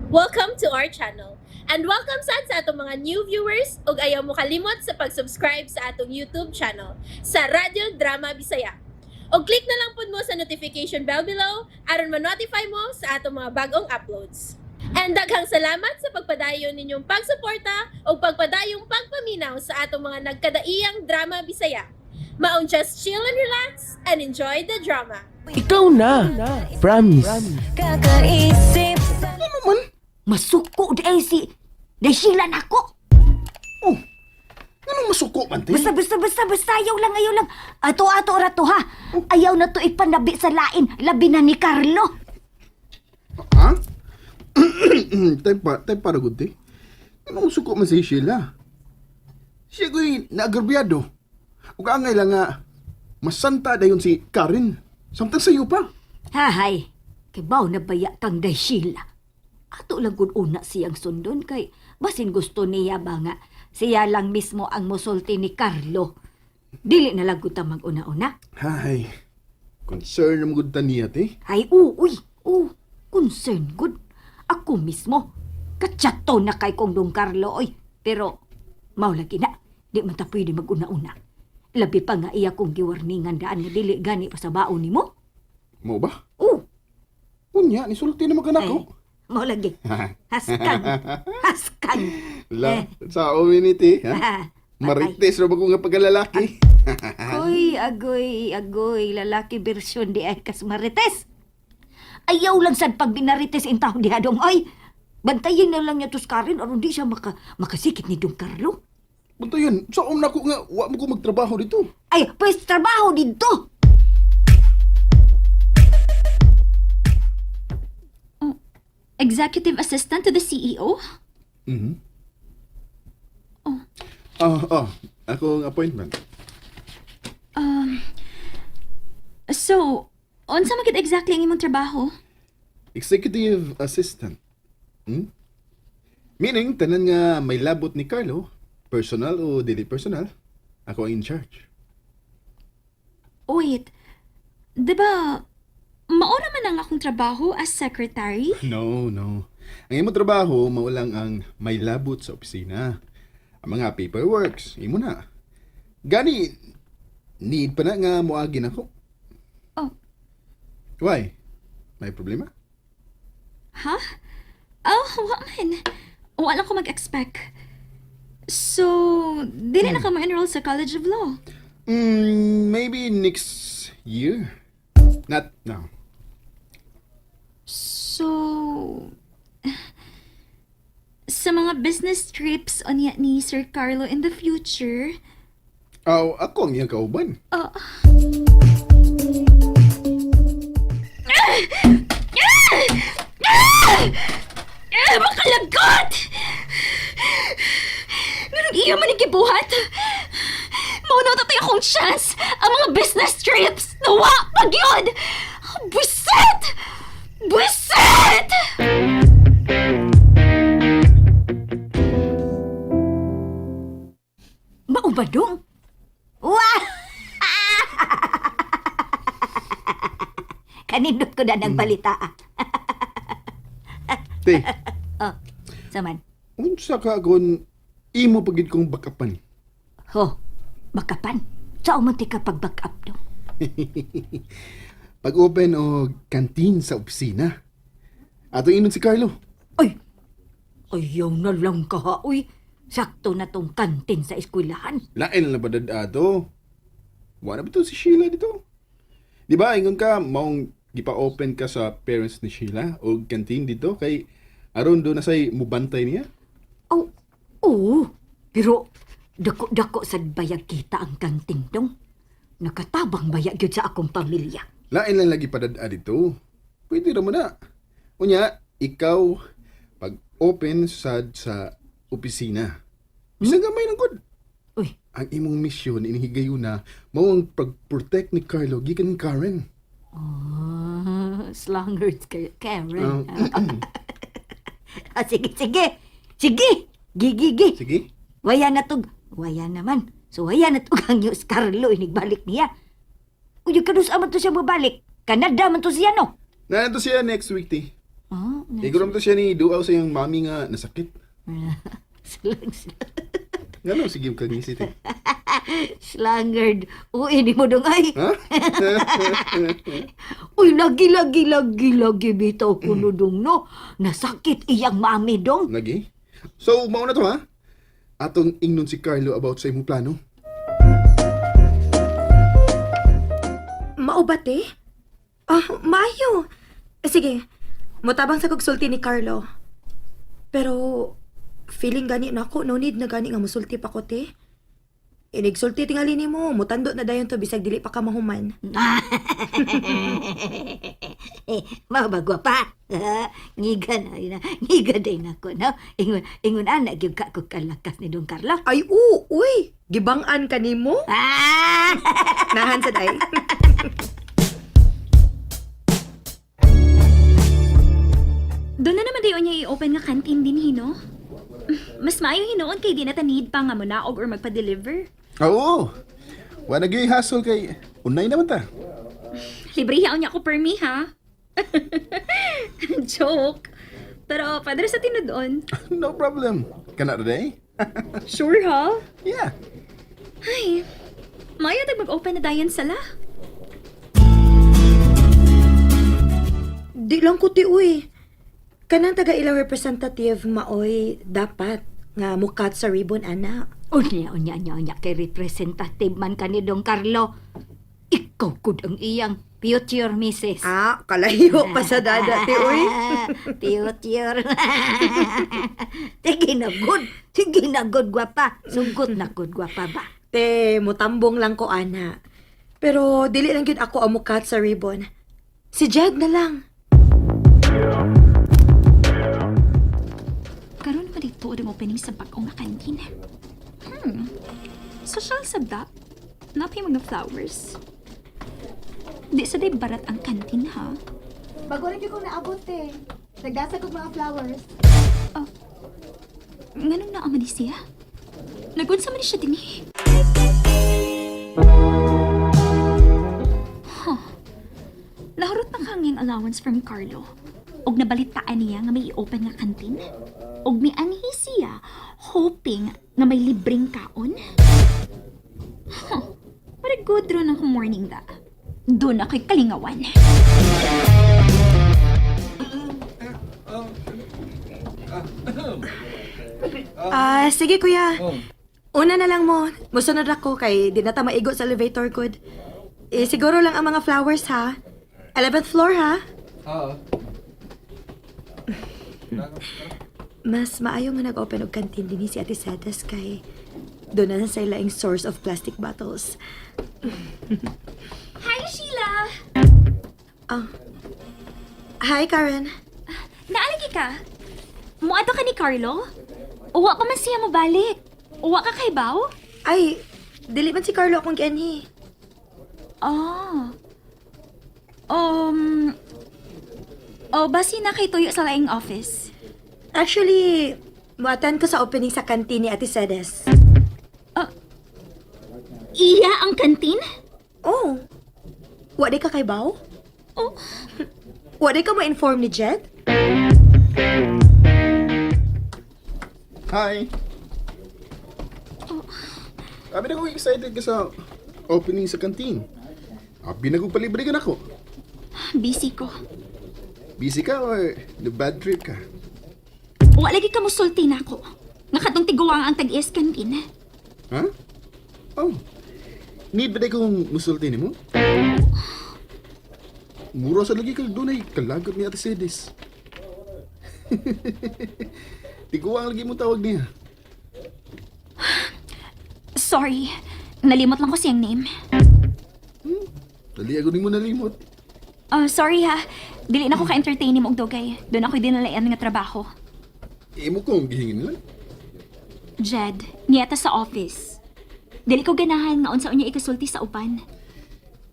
Welcome to our channel. And welcome sa atong mga new viewers ug ayaw mo kalimot sa pag-subscribe sa atong YouTube channel sa Radio Drama Bisaya. O click na lang pud mo sa notification bell below aron ma-notify mo sa atong mga bagong uploads. And daghang salamat sa pagpadayon ninyong pagsuporta o pagpadayong pagpaminaw sa atong mga nagkadaiyang drama Bisaya. Maong just chill and relax and enjoy the drama. Ikaw na. Promise. Kakaisip Ano man? masuko di si Dahila na ako. Oh, anong masuko man, te? Basta ayaw lang. Ato rato ha. Ayaw na to ipanabi sa lain, labi na ni Carlo. Ha? Tay para good, te. Anong masuko man si Sheila? Siya ko'y naagrabyado. Ug angay lang nga, masanta dayon si Karen. Samtang sa'yo pa. Hahay, kibaw na baya kang Dahila. Ato lang kung una siyang sundon kay basin gusto niya ba nga siya lang mismo ang musulti ni Carlo. Dili na lang kuta mag-una-una. Hay, concern naman good niya, te. Ay, concern good. Ako mismo. Katsato na kay kong dong Carlo, oy. Pero, maulagi na. Di man ta pwede mag-una-una. Labi pa nga iya kong giwarningan daan nga dili gani pa sa baon ni mo. Mo ba? Oh, Unya, nisulti naman ka na ay, ko. maulagi. Haskang. La, sa community, ha? Marites na ba ko nga pagkalalaki? Uy, agoy, lalaki bersyon di ay kas marites. Ayaw lang sad pag binarites in tao di adong, ay. Bantayin na lang niya tos Karen aron di siya makasikit ni Dong Carlo. Bunto yun, saan na ko nga, wa mo ko magtrabaho dito. Ay, pues trabaho dito. Executive assistant to the CEO? Mhm. Oh. Ako ang appointment. So, unsa man gid exactly ang imong trabaho? Executive assistant. Hmm? Meaning, tanan nga may labot ni Carlo, personal o dili personal, ako ang in charge. Wait, di ba, mauna man ang akong trabaho as secretary? No. Ang imo trabaho, maulang ang may labot sa opisina. Ang mga paperworks, imo na. Gani, need pa na nga muagin ako. Oh. Why? May problema? Ha? Oh, wa man. Wala ko mag-expect. So, dili na ka ma-enroll sa College of Law? Maybe next year. Not now. So, sa mga business trips unya ni Sir Carlo in the future, Ako ang iyang kauban. makalagot! Ganun iya man igibuhat. Maunaw tatay akong chance ang mga business trips na wa pag yun! Buisit! Buisit! Maubadong? Wah! Kanindot ko na ng balita. Te, Oh, saman. unsa ka agon imo pagid kong bakapan? Ho, bakapan. Saan mo ka pag-back up do? Pag-open o kantin sa opisina. Ato inon si Carlo. Ay, ayaw na lang ka ha, uy. Sakto na tong kantin sa eskwelahan. Lain na ba ato? Wala ba ito si Sheila dito? Di ba, ingon ka, maong gipa-open ka sa parents ni Sheila o kantin dito kay aron do na say mubantay niya? Oh, oo. Pero, dako-dako sad bayag kita ang kantin dong. Nakatabang bayag yun sa akong pamilya. Lain lang lagi padada dito. Pwede ra mo na. Unya, ikaw pag-open sad sa opisina. Bisag gamay ng good. Uy, Ang imong misyon inihigayo na mao ang pag-protect ni Carlo gikan ni Karen. slangers kayo, Karen. Ah, Sige. Gigi. Sige. Waya na tog. Waya naman. So, waya na tog ang Yus Carlo inigbalik niya. Uy, kanus aman to siya mabalik. Kanada man to siya, no? Nandito siya next week, ti. Ah, Iguram to siya ni duaw sa iyang mami nga nasakit. Slang. Ngano sige kag ngisit eh. Slangard. Uy, di mo dong ay. Ha? Uy, lagi bitaw ko no dong no. Nasakit iyang mami dong. Lagi? So, mao na to ha? Atong ingnon si Carlo about sa imong plano. Maubate? Maayo. Sige, mutabang sa kagsulti ni Carlo. Pero, feeling gani na ako, no need na gani nga musulti pa ko, te. Inigsulti tingali ni mo, mutando na dayon to bisag dili pa ka mahuman. Mabagwa pa. Ngiga day na ko, no? Ingon anak gyud ka ko kalakas ni Don Carlo. Ay, uy! Gibang-an ka ni mo? Nahan sa day. Doon na naman dayon niya i-open nga canteen din hino. Mas maayo hinoon kay di na ta need pa nga munaog or magpa-deliver. Oo. Wa na gyud hassle kay unay naman ta. Libre yaon niya ako permi ha. Joke. Pero padre sa tinudon. No problem. Kana day? Sure ha? Yeah. Ay, maayo tag mag-open na dayon sala. Di lang ko ti, uy. Kanang taga ilang representative maoy dapat nga mukat sa ribbon, ana. Unya kay representative man ka ni Don Carlo. Ikaw kud ang iyang future missus. Kalayo pa sa dada, ti, uy. Future. Sige na good gwapa. Sungkot na good gwapa ba? Te, mutambong lang ko, ana. Pero dili lang yun ako ang mukat sa ribbon. Si Jed na lang. Karon pa dito ang opening sa bagong nga canteen. Social sabda. Napay mga flowers. Di sa day barat ang canteen ha. Bago rin ko naabot eh. Nagdasa ko mga flowers. Nganong naaman ni siya? Nagunsa man ni siya din eh. Nahurot na kanging allowance from Carlo. Og nabalitaan niya nga may i-open nga canteen. Og may anhi siya hoping nga may libreng kaon. Para good ron ang morning da. Doon ako'y kalingawan. Sige kuya. Una na lang mo. Musunod ako kay di na ta maigo sa elevator code. Siguro lang ang mga flowers ha. 11th floor ha. Mas maayo nga nag-open og canteen din si Ate Cedes kay doon na sa ilaing source of plastic bottles. Hi, Sheila! Hi, Karen. Naalagi ka? Muato ka ni Carlo? Uwa pa man siya mo balik. Uwa ka kay Bao? Ay, dili man si Carlo akong gianhi. Basi na kay Toyo sa laing office. Actually, muatan ko sa opening sa canteen ni Ate Cedes. Iya ang kantin? Oh. Wa di ka kay Bao? Oh. Wa di ka ma-inform ni Jed? Hi. Abi na ko excited ka sa opening sa canteen. Abi na ko palibre ka na ko. Busy ko. Busy ka or the bad trip ka? Wa lagi ka musulti na ako. Nga katong tiguang ang tag-is kantin. Ha? Oh. Need ba kong musulti ni mo? Mura sa lagi kag dunay kalagot ni Ate Cedes. Tiguang lagi mo tawag niya. Sorry. Nalimot lang ko siyang name. Dali ako ni mo nalimot. Sorry ha. Dili na ko ka-entertain ni mo og dugay. Doon ako dinalayan nga trabaho. Imo kong gihingin lang. Jed, niyata sa office. Dili ko ganahan nga unsa unya ikasulti sa uban.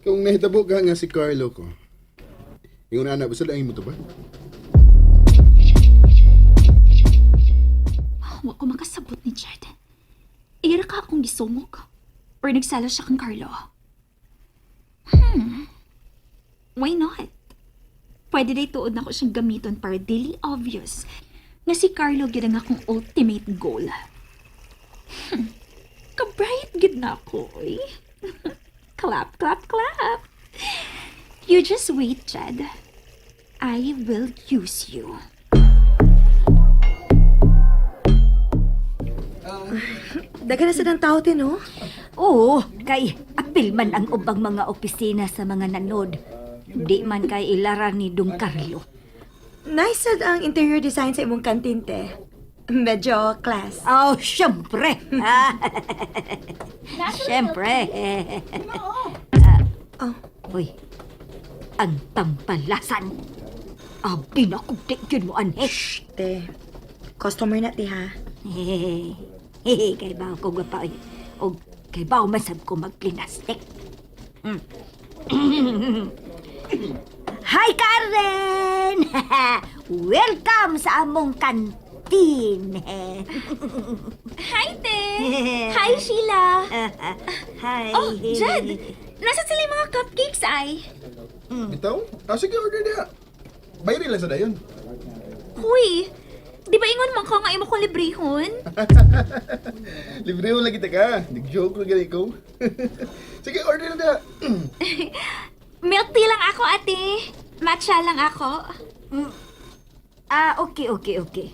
Kung nahitabo ka nga si Carlo ko, yung anak, basta lang mo to ba? Wa ko makasabot ni Jed. Ira ka akong gisumog. Or nagsalo siya kang Carlo. Why not? pwede day tuod na ko siyang gamiton para dili obvious nga si Carlo gid ang akong ultimate goal. Ka-bright gid na ako, eh. Clap, clap, clap. You just wait, Chad. I will use you. Daga na sa ng tao din, no? Oo, kay apil man ang ubang mga opisina sa mga nanod. Di man kay ilara ni Dong Carlo. Nice sad ang interior design sa imong kantin, te. Medyo class. Oh, syempre. Syempre. Oh, Uy, ang tampalasan. Abi na kung tigyan mo, anhe. te. Customer na, te, ha? Hehe, kay bao ko gapa. O kay bao masab ko magplinastik. Hi, Karen! Welcome sa among kantin. Hi, te! Hi, Sheila! Hi. Oh, Jed! Nasa sila yung mga cupcakes, ay? Bitaw? Sige, order na. Bayari lang sa dayon. Huy! Di ba ingon man ka nga imo kong librehon? Libre mo lagi ka. Nag-joke lang ganun ko. Sige, order na. Milk tea lang ako, ate. Matcha lang ako. Okay.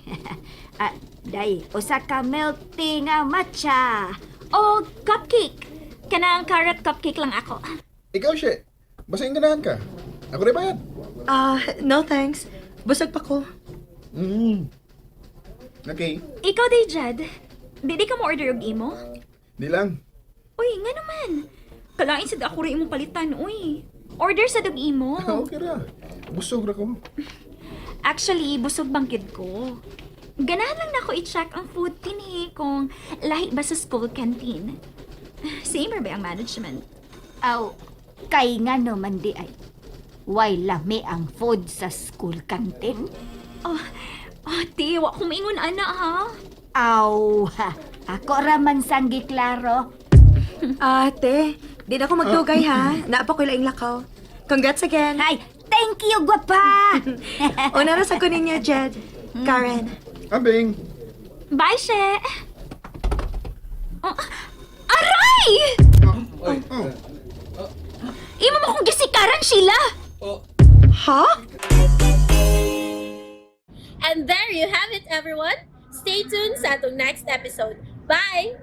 Day, usa ka milk tea nga matcha. O, cupcake. Kanang carrot cupcake lang ako. Ikaw, She. Basta yung ganahan ka. Ako rin bayad. No thanks. Busog pa ko. Okay. Ikaw, day, Jed. Di ka mo order og imo? Di lang. Uy, nga naman. Kalain sa ako rin imong palitan, uy. Order sa dog imo. Okay ra. Busog ra ko. Actually, busog bangkid ko. Ganahan lang na ako i-check ang food kini kung lahi ba sa school canteen. Same ba ang management? Aw, kay nga naman di ay. Why lami ang food sa school canteen? Ate, wa ko maingon ana ha. Aw, ako raman sanggi klaro. Te, di na ako magdugay, ha? Naapa ko laing lakaw. Congrats again. Ay, thank you, gwapa! Una na sa ko ninyo, Jed. Karen. Ambing. Bye, she. Aray! Imo mo kong gisikaran, Sheila. Ha? And there you have it, everyone. Stay tuned sa atong next episode. Bye!